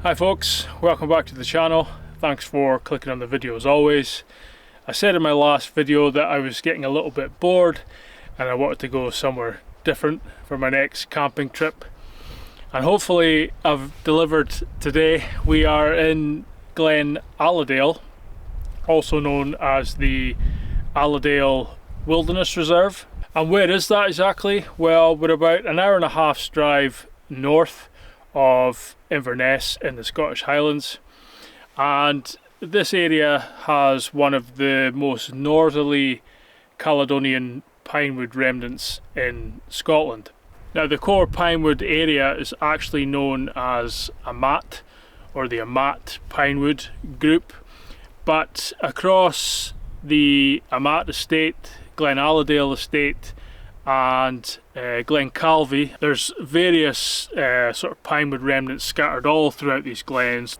Hi folks, welcome back to the channel. Thanks for clicking on the video as always. I said in my last video that I was getting a little bit bored and I wanted to go somewhere different for my next camping trip. And hopefully I've delivered today. We are in Glen Alladale, also known as the Alladale Wilderness Reserve. And where is that exactly? Well, we're about an hour and a half's drive north of Inverness in the Scottish Highlands, and this area has one of the most northerly Caledonian pinewood remnants in Scotland. Now the core pinewood area is actually known as Amat, or the Amat pinewood group, but across the Amat estate, Glen Alladale estate and Glen Calvi, there's various sort of pinewood remnants scattered all throughout these glens.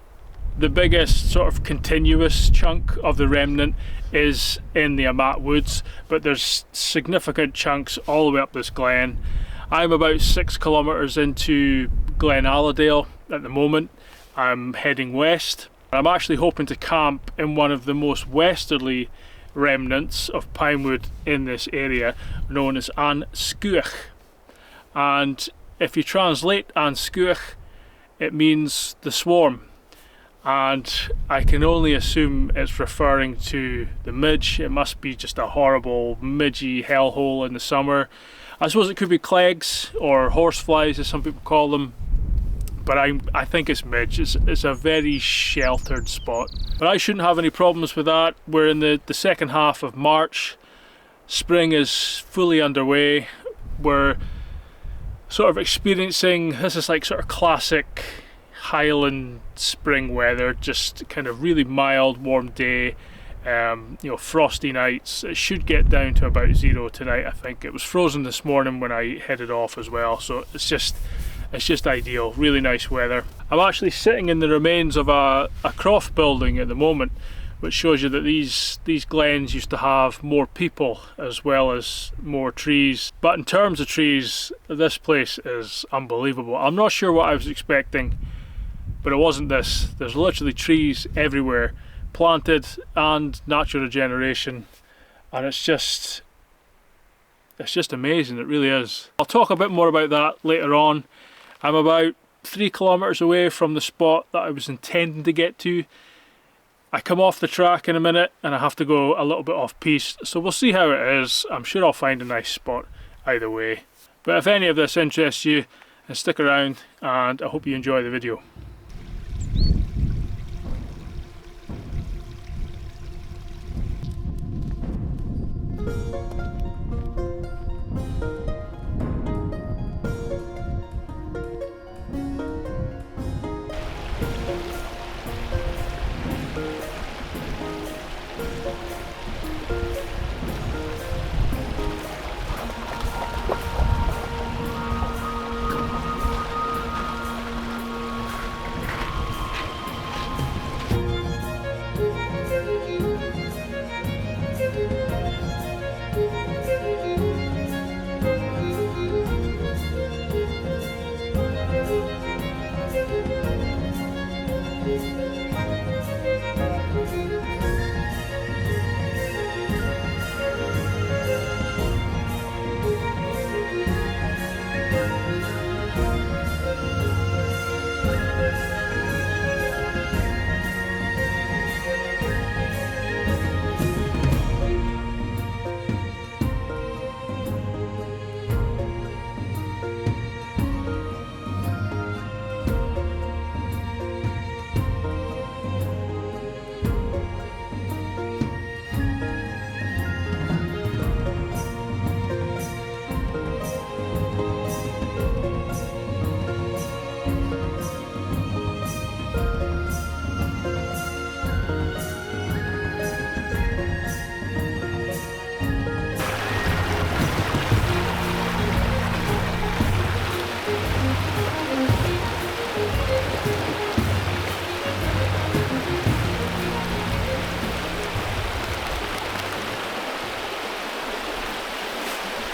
The biggest sort of continuous chunk of the remnant is in the Amat Woods, but there's significant chunks all the way up this glen. I'm about 6 kilometres into Glen Alladale at the moment. I'm heading west. I'm actually hoping to camp in one of the most westerly remnants of pinewood in this area, known as An Scuach. And if you translate An Scuach, it means the swarm, and I can only assume it's referring to the midge. It must be just a horrible midgy hellhole in the summer. I suppose it could be clegs or horseflies as some people call them, but I think it's midge. It's a very sheltered spot. But I shouldn't have any problems with that. We're in the second half of March. Spring is fully underway. We're sort of experiencing, this is like sort of classic Highland spring weather, just kind of really mild, warm day. You know, frosty nights. It should get down to about 0 tonight, I think. It was frozen this morning when I headed off as well, so it's just ideal. Really nice weather. I'm actually sitting in the remains of a croft building at the moment, which shows you that these glens used to have more people as well as more trees. But in terms of trees, this place is unbelievable. I'm not sure what I was expecting, but it wasn't this. There's literally trees everywhere, planted and natural regeneration, and it's just amazing. It really is. I'll talk a bit more about that later on. I'm about 3 kilometres away from the spot that I was intending to get to. I come off the track in a minute and I have to go a little bit off piste, so we'll see how it is. I'm sure I'll find a nice spot either way. But if any of this interests you, then stick around and I hope you enjoy the video.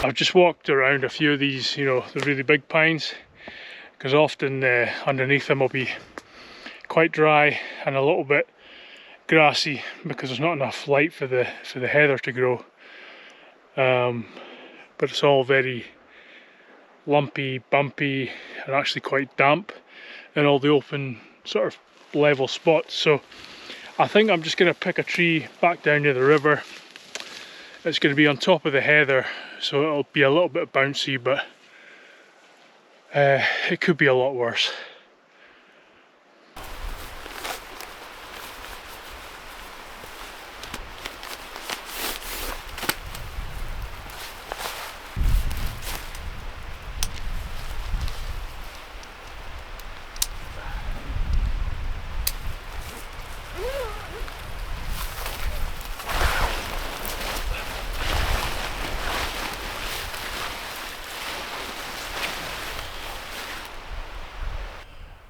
I've just walked around a few of these, you know, the really big pines, because often underneath them will be quite dry and a little bit grassy because there's not enough light for the heather to grow. But it's all very lumpy, bumpy, and actually quite damp in all the open sort of level spots. So I think I'm just going to pick a tree back down near the river. It's going to be on top of the heather, so it'll be a little bit bouncy, but it could be a lot worse.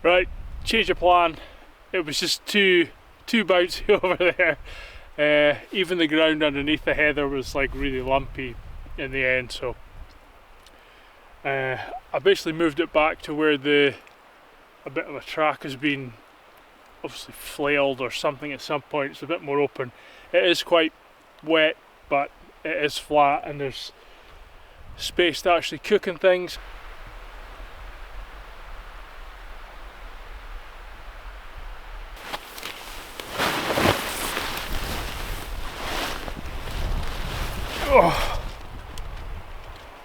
Right, change of plan. It was just too bouncy over there. Even the ground underneath the heather was like really lumpy in the end, so I basically moved it back to where a bit of a track has been obviously flailed or something at some point. It's a bit more open. It is quite wet, but it is flat and there's space to actually cook and things.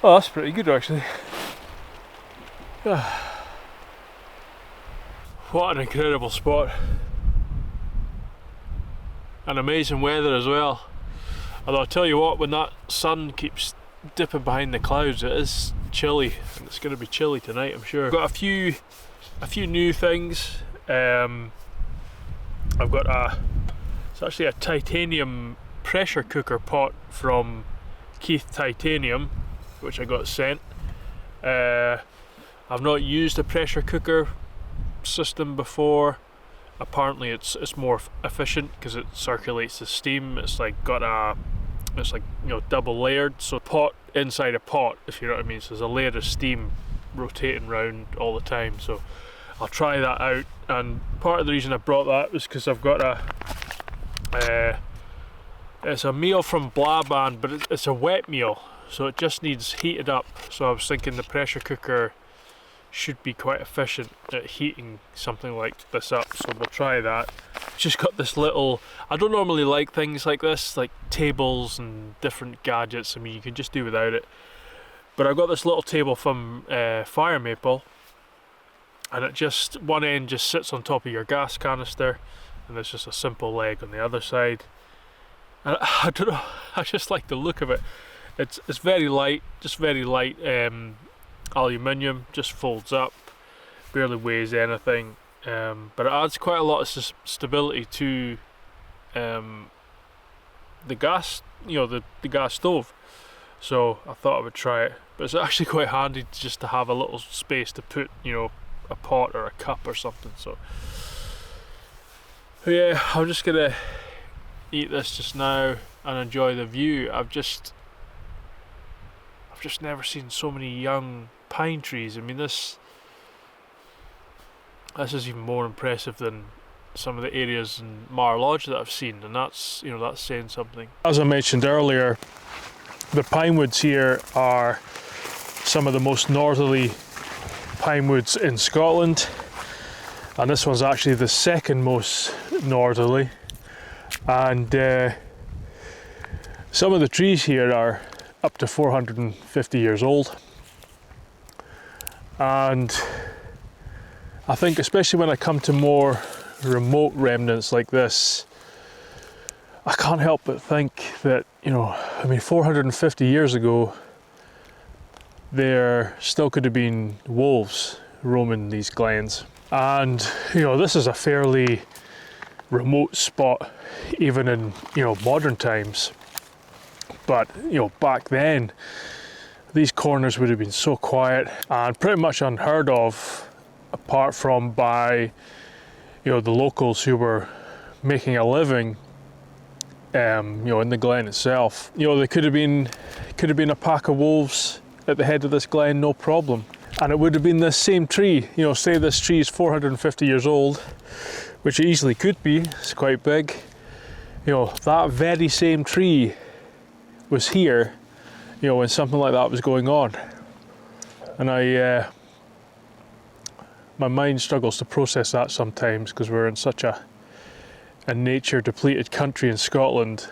Oh, that's pretty good actually. What an incredible spot. And amazing weather as well. Although I'll tell you what, when that sun keeps dipping behind the clouds, it is chilly, and it's going to be chilly tonight, I'm sure. I've got a few new things. I've got it's actually a titanium pressure cooker pot from Keith Titanium, which I got sent. I've not used a pressure cooker system before. Apparently it's more efficient because it circulates the steam. It's like it's like, you know, double layered, so pot inside a pot, if you know what I mean. So there's a layer of steam rotating round all the time. So I'll try that out, and part of the reason I brought that was because I've got it's a meal from Blaban, but it's a wet meal, so it just needs heated up. So I was thinking the pressure cooker should be quite efficient at heating something like this up, so we'll try that. Just got this little, I don't normally like things like this, like tables and different gadgets. I mean, you can just do without it, but I got this little table from Fire Maple, and it just, one end just sits on top of your gas canister, and there's just a simple leg on the other side. And I don't know, I just like the look of it. It's very light, just very light aluminium, just folds up, barely weighs anything, but it adds quite a lot of stability to the gas, you know, the gas stove. So I thought I would try it, but it's actually quite handy just to have a little space to put, you know, a pot or a cup or something. So yeah, I'm just gonna eat this just now and enjoy the view. I've just never seen so many young pine trees. I mean, this is even more impressive than some of the areas in Mar Lodge that I've seen, and that's, you know, that's saying something. As I mentioned earlier, the Pinewoods here are some of the most northerly pinewoods in Scotland, and this one's actually the second most northerly. And some of the trees here are up to 450 years old, and I think especially when I come to more remote remnants like this, I can't help but think that, you know, I mean, 450 years ago there still could have been wolves roaming these glens, and you know, this is a fairly remote spot even in, you know, modern times. But you know, back then these corners would have been so quiet and pretty much unheard of, apart from by, you know, the locals who were making a living you know, in the glen itself. You know, there could have been a pack of wolves at the head of this glen, no problem. And it would have been this same tree. You know, say this tree is 450 years old, which it easily could be, it's quite big. You know, that very same tree was here, you know, when something like that was going on. And my mind struggles to process that sometimes, because we're in such a nature depleted country in Scotland,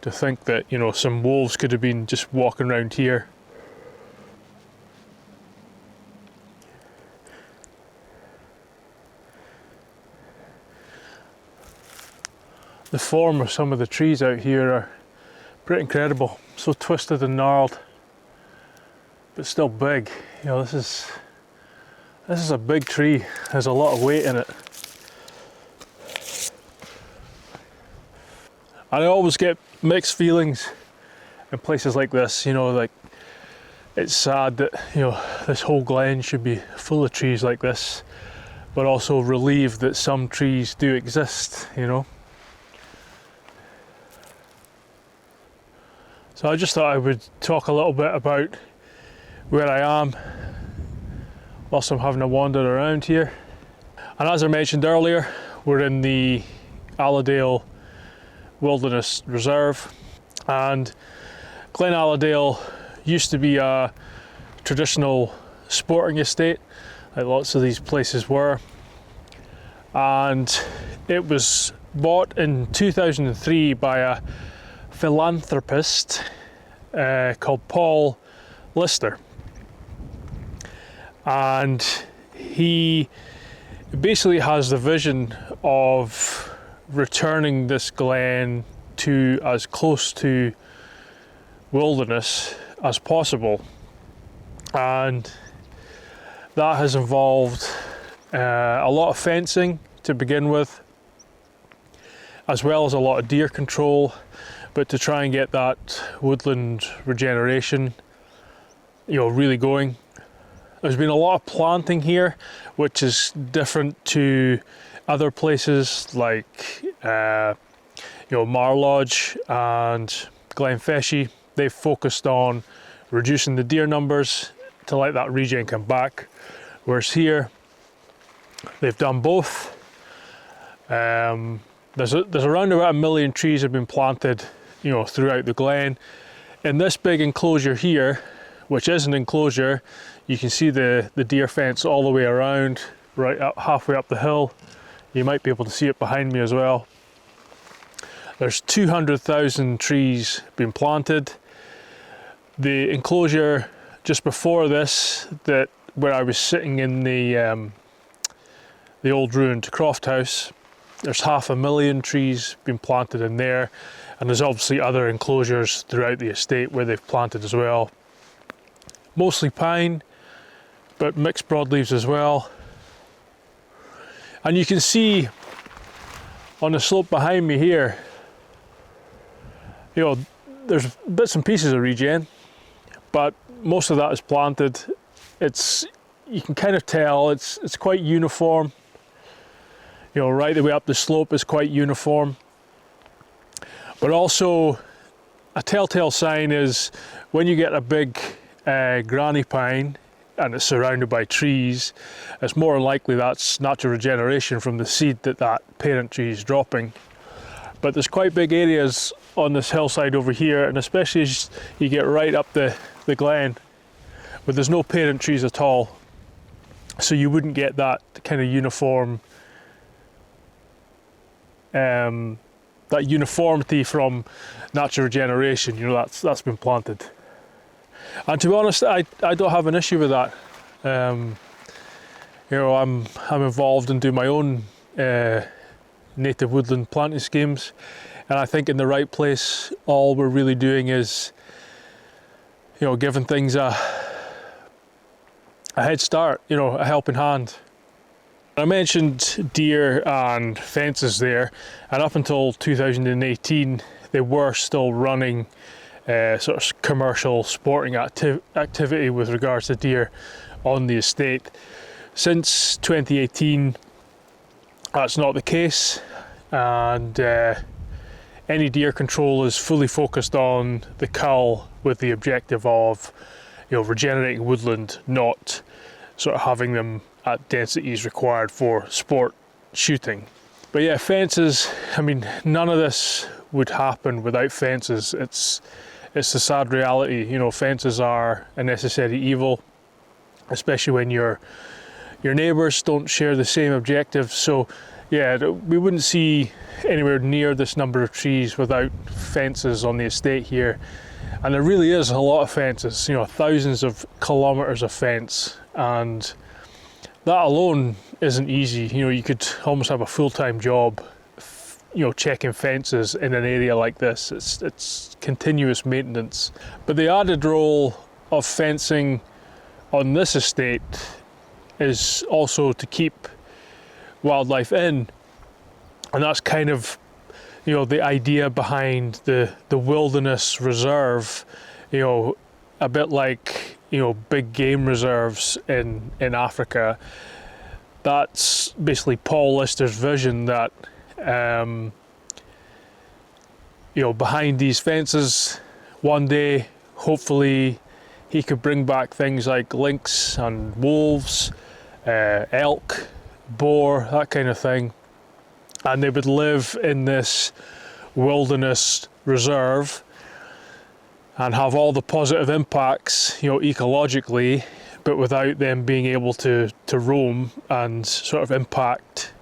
to think that, you know, some wolves could have been just walking around here. The form of some of the trees out here are pretty incredible, so twisted and gnarled, but still big. You know, this is a big tree, there's a lot of weight in it. And I always get mixed feelings in places like this, you know, like it's sad that, you know, this whole glen should be full of trees like this, but also relieved that some trees do exist, you know. So I just thought I would talk a little bit about where I am whilst I'm having a wander around here. And as I mentioned earlier, we're in the Alladale Wilderness Reserve, and Glen Alladale used to be a traditional sporting estate, like lots of these places were, and it was bought in 2003 by a philanthropist called Paul Lister, and he basically has the vision of returning this glen to as close to wilderness as possible, and that has involved a lot of fencing to begin with, as well as a lot of deer control. But to try and get that woodland regeneration, you know, really going. There's been a lot of planting here, which is different to other places like, you know, Marlodge and Glenfeshie. They've focused on reducing the deer numbers to let that regen come back. Whereas here, they've done both. There's around about 1 million trees have been planted, you know, throughout the glen. In this big enclosure here, which is an enclosure, you can see the deer fence all the way around, right up halfway up the hill. You might be able to see it behind me as well. There's 200,000 trees been planted. The enclosure just before this, that where I was sitting in the old ruined croft house, there's 500,000 trees been planted in there, and there's obviously other enclosures throughout the estate where they've planted as well. Mostly pine, but mixed broadleaves as well. And you can see on the slope behind me here, you know, there's bits and pieces of regen, but most of that is planted. You can kind of tell it's quite uniform. You know, right the way up the slope is quite uniform. But also, a telltale sign is when you get a big granny pine and it's surrounded by trees, it's more likely that's natural regeneration from the seed that parent tree is dropping. But there's quite big areas on this hillside over here, and especially as you get right up the glen, where there's no parent trees at all. So you wouldn't get that kind of uniform, that uniformity from natural regeneration, you know, that's been planted. And to be honest, I don't have an issue with that. You know, I'm involved and do my own native woodland planting schemes, and I think in the right place, all we're really doing is, you know, giving things a head start, you know, a helping hand. I mentioned deer and fences there, and up until 2018 they were still running sort of commercial sporting activity with regards to deer on the estate. Since 2018 that's not the case, and any deer control is fully focused on the cull with the objective of, you know, regenerating woodland, not sort of having them at densities required for sport shooting. But yeah, fences, I mean, none of this would happen without fences. It's a sad reality, you know, fences are a necessary evil, especially when your neighbours don't share the same objectives. So yeah, we wouldn't see anywhere near this number of trees without fences on the estate here. And there really is a lot of fences, you know, thousands of kilometres of fence, and that alone isn't easy. You know, you could almost have a full-time job, you know, checking fences in an area like this. It's continuous maintenance. But the added role of fencing on this estate is also to keep wildlife in, and that's kind of, you know, the idea behind the wilderness reserve, you know, a bit like, you know, big game reserves in Africa. That's basically Paul Lister's vision, that you know, behind these fences one day hopefully he could bring back things like lynx and wolves, elk, boar, that kind of thing, and they would live in this wilderness reserve and have all the positive impacts, you know, ecologically, but without them being able to roam and sort of impact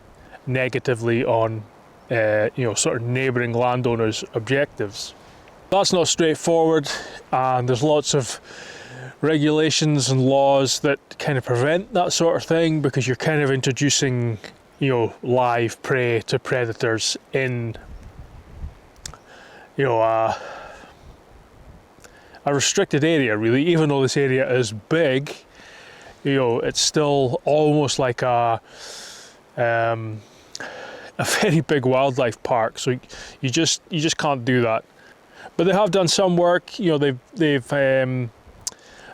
negatively on you know, sort of neighbouring landowners' objectives. That's not straightforward, and there's lots of regulations and laws that kind of prevent that sort of thing, because you're kind of introducing, you know, live prey to predators in, you know, a restricted area, really. Even though this area is big, you know, it's still almost like a very big wildlife park. So you just can't do that. But they have done some work. You know, they've been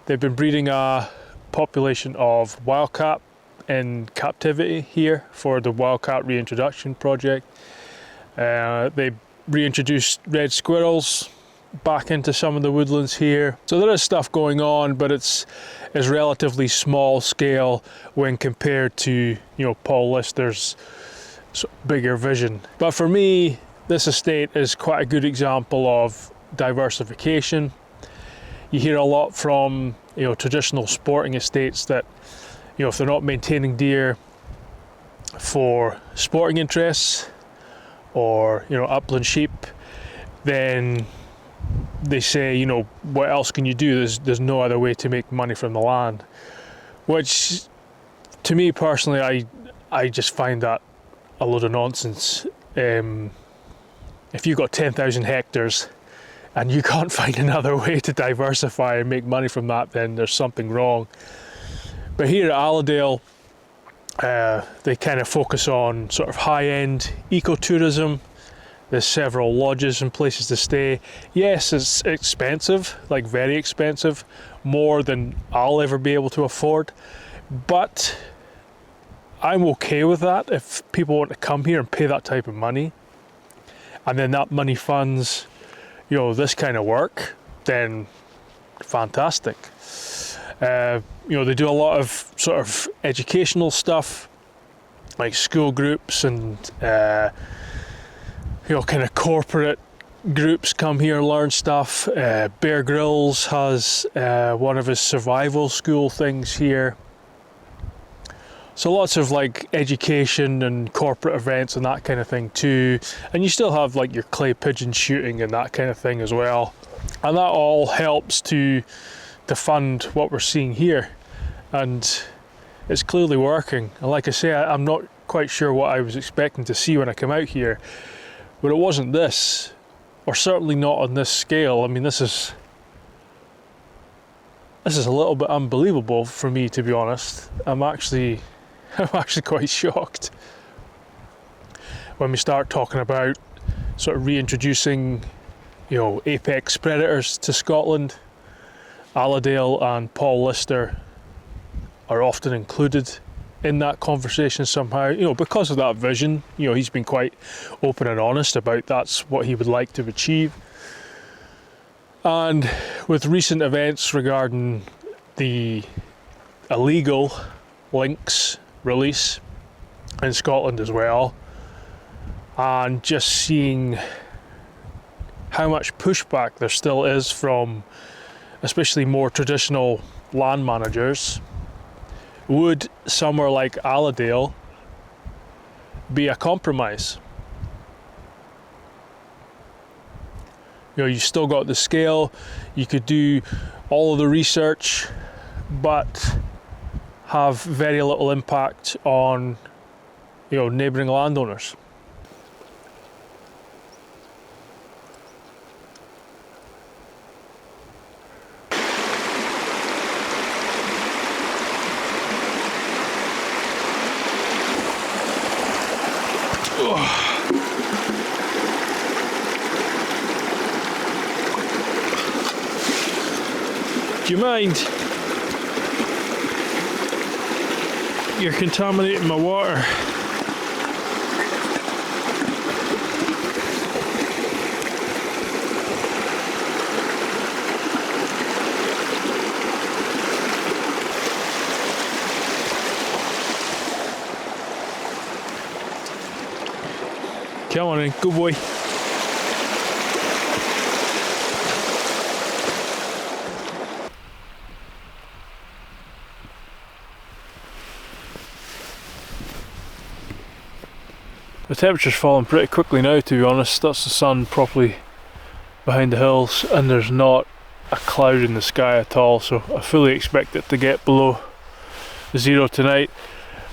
breeding a population of wildcat in captivity here for the wildcat reintroduction project. They reintroduced red squirrels back into some of the woodlands here. So there is stuff going on, but it's relatively small scale when compared to, you know, Paul Lister's bigger vision. But for me, this estate is quite a good example of diversification. You hear a lot from, you know, traditional sporting estates that, you know, if they're not maintaining deer for sporting interests or, you know, upland sheep, then they say, you know, what else can you do? There's no other way to make money from the land. Which, to me personally, I just find that a load of nonsense. If you've got 10,000 hectares and you can't find another way to diversify and make money from that, then there's something wrong. But here at Alladale, they kind of focus on sort of high-end ecotourism. There's several lodges and places to stay. Yes, it's expensive, like very expensive, more than I'll ever be able to afford, but I'm okay with that. If people want to come here and pay that type of money, and then that money funds, you know, this kind of work, then fantastic. You know, they do a lot of sort of educational stuff, like school groups and you know, kind of corporate groups come here and learn stuff. Bear Grylls has one of his survival school things here. So lots of like education and corporate events and that kind of thing too. And you still have like your clay pigeon shooting and that kind of thing as well. And that all helps to fund what we're seeing here. And it's clearly working. And like I say, I'm not quite sure what I was expecting to see when I came out here. But it wasn't this, or certainly not on this scale. I mean, this is a little bit unbelievable for me, to be honest. I'm actually quite shocked when we start talking about sort of reintroducing, you know, apex predators to Scotland. Alladale and Paul Lister are often included in that conversation somehow, you know, because of that vision. You know, he's been quite open and honest about that's what he would like to achieve. And with recent events regarding the illegal lynx release in Scotland as well, and just seeing how much pushback there still is from especially more traditional land managers, would somewhere like Alladale be a compromise? You know, you've still got the scale, you could do all of the research, but have very little impact on, you know, neighbouring landowners. Do you mind? You're contaminating my water. Come on in, good boy. The temperature's falling pretty quickly now, to be honest. That's the sun properly behind the hills, and there's not a cloud in the sky at all, so I fully expect it to get below 0 tonight.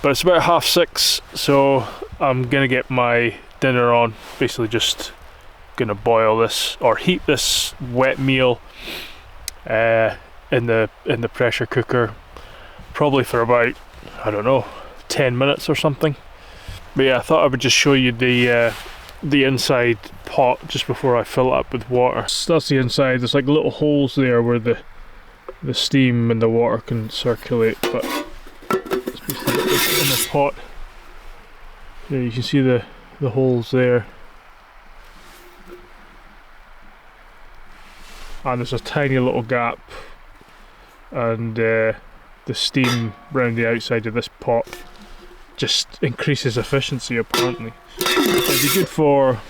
But it's about 6:30, so I'm gonna get my dinner on. Basically just gonna boil this or heat this wet meal in the pressure cooker, probably for about, I don't know, 10 minutes or something. But yeah, I thought I would just show you the inside pot just before I fill it up with water. So that's the inside. There's like little holes there where the steam and the water can circulate, but it's basically in the pot. Yeah, you can see the holes there, and there's a tiny little gap, and the steam around the outside of this pot just increases efficiency apparently. It'd be good for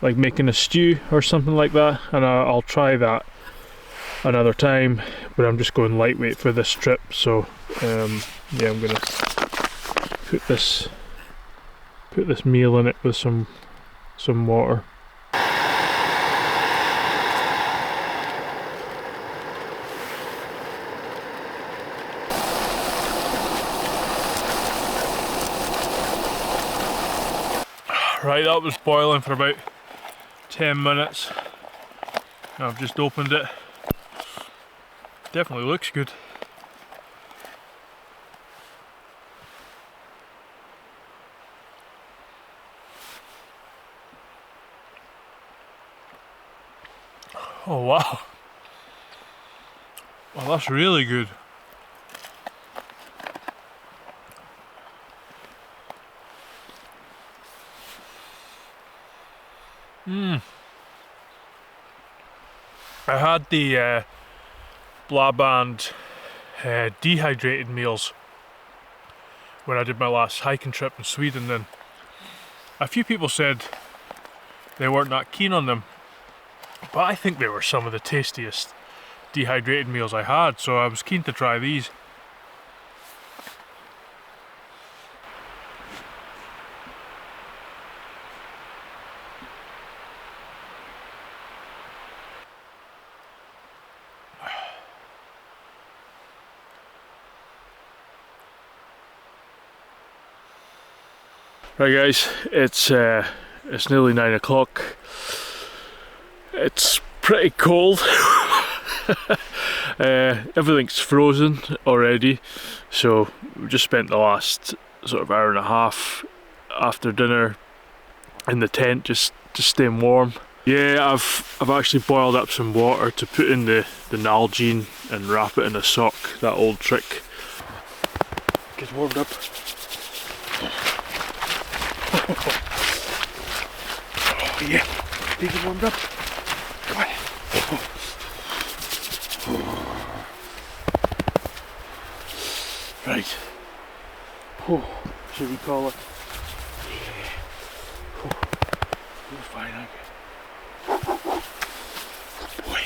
like making a stew or something like that, and I'll try that another time, but I'm just going lightweight for this trip. So yeah, I'm gonna put this meal in it with some water. Right, that was boiling for about 10 minutes. I've just opened it. Definitely looks good. Oh wow. Well, that's really good. I had the Blaband dehydrated meals when I did my last hiking trip in Sweden, and a few people said they weren't that keen on them, but I think they were some of the tastiest dehydrated meals I had, so I was keen to try these. Right guys, it's nearly 9 o'clock. It's pretty cold. Everything's frozen already, so we just spent the last sort of hour and a half after dinner in the tent, just staying warm. Yeah, I've actually boiled up some water to put in the Nalgene and wrap it in a sock, that old trick. Get warmed up. Oh yeah, get warmed up. Come on. Right. Oh, should we call it? Oh, you're fine, aren't you? Good boy.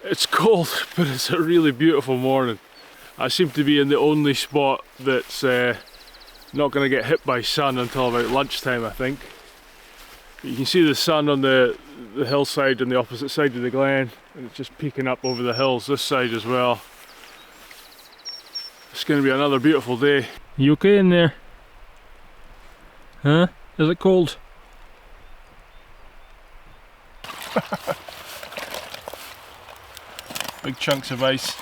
It's cold, but it's a really beautiful morning. I seem to be in the only spot that's not going to get hit by sun until about lunchtime, I think. You can see the sun on the hillside on the opposite side of the glen, and it's just peeking up over the hills this side as well. It's going to be another beautiful day. You okay in there? Huh? Is it cold? Big chunks of ice.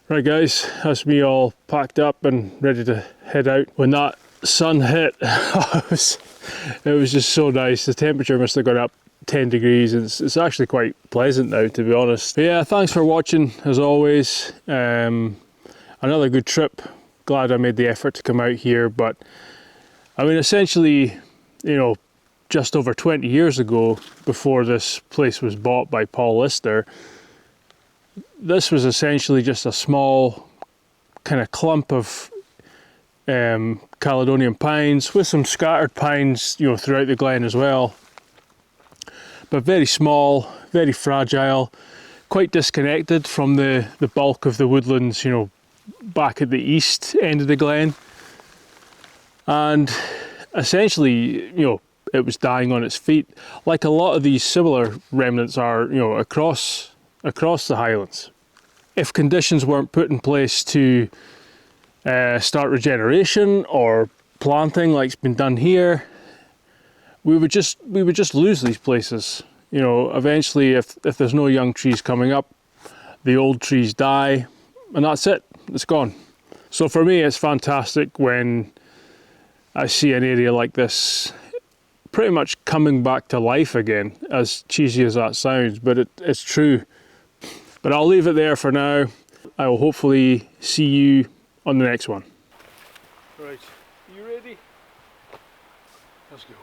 Right guys, that's me all packed up and ready to head out. When that sun hit, it was just so nice. The temperature must have gone up 10 degrees. It's actually quite pleasant now, to be honest. But yeah, thanks for watching as always. Another good trip. Glad I made the effort to come out here, but I mean essentially, you know, just over 20 years ago, before this place was bought by Paul Lister, this was essentially just a small kind of clump of Caledonian pines with some scattered pines, you know, throughout the glen as well. But very small, very fragile, quite disconnected from the bulk of the woodlands, you know, back at the east end of the glen. And essentially, you know, it was dying on its feet, like a lot of these similar remnants are, you know, across the Highlands. If conditions weren't put in place to start regeneration or planting like's been done here, we would just lose these places. You know, eventually if there's no young trees coming up, the old trees die and that's it, it's gone. So for me it's fantastic when I see an area like this pretty much coming back to life again, as cheesy as that sounds, but it's true. But I'll leave it there for now. I will hopefully see you on the next one. Right, you ready? Let's go.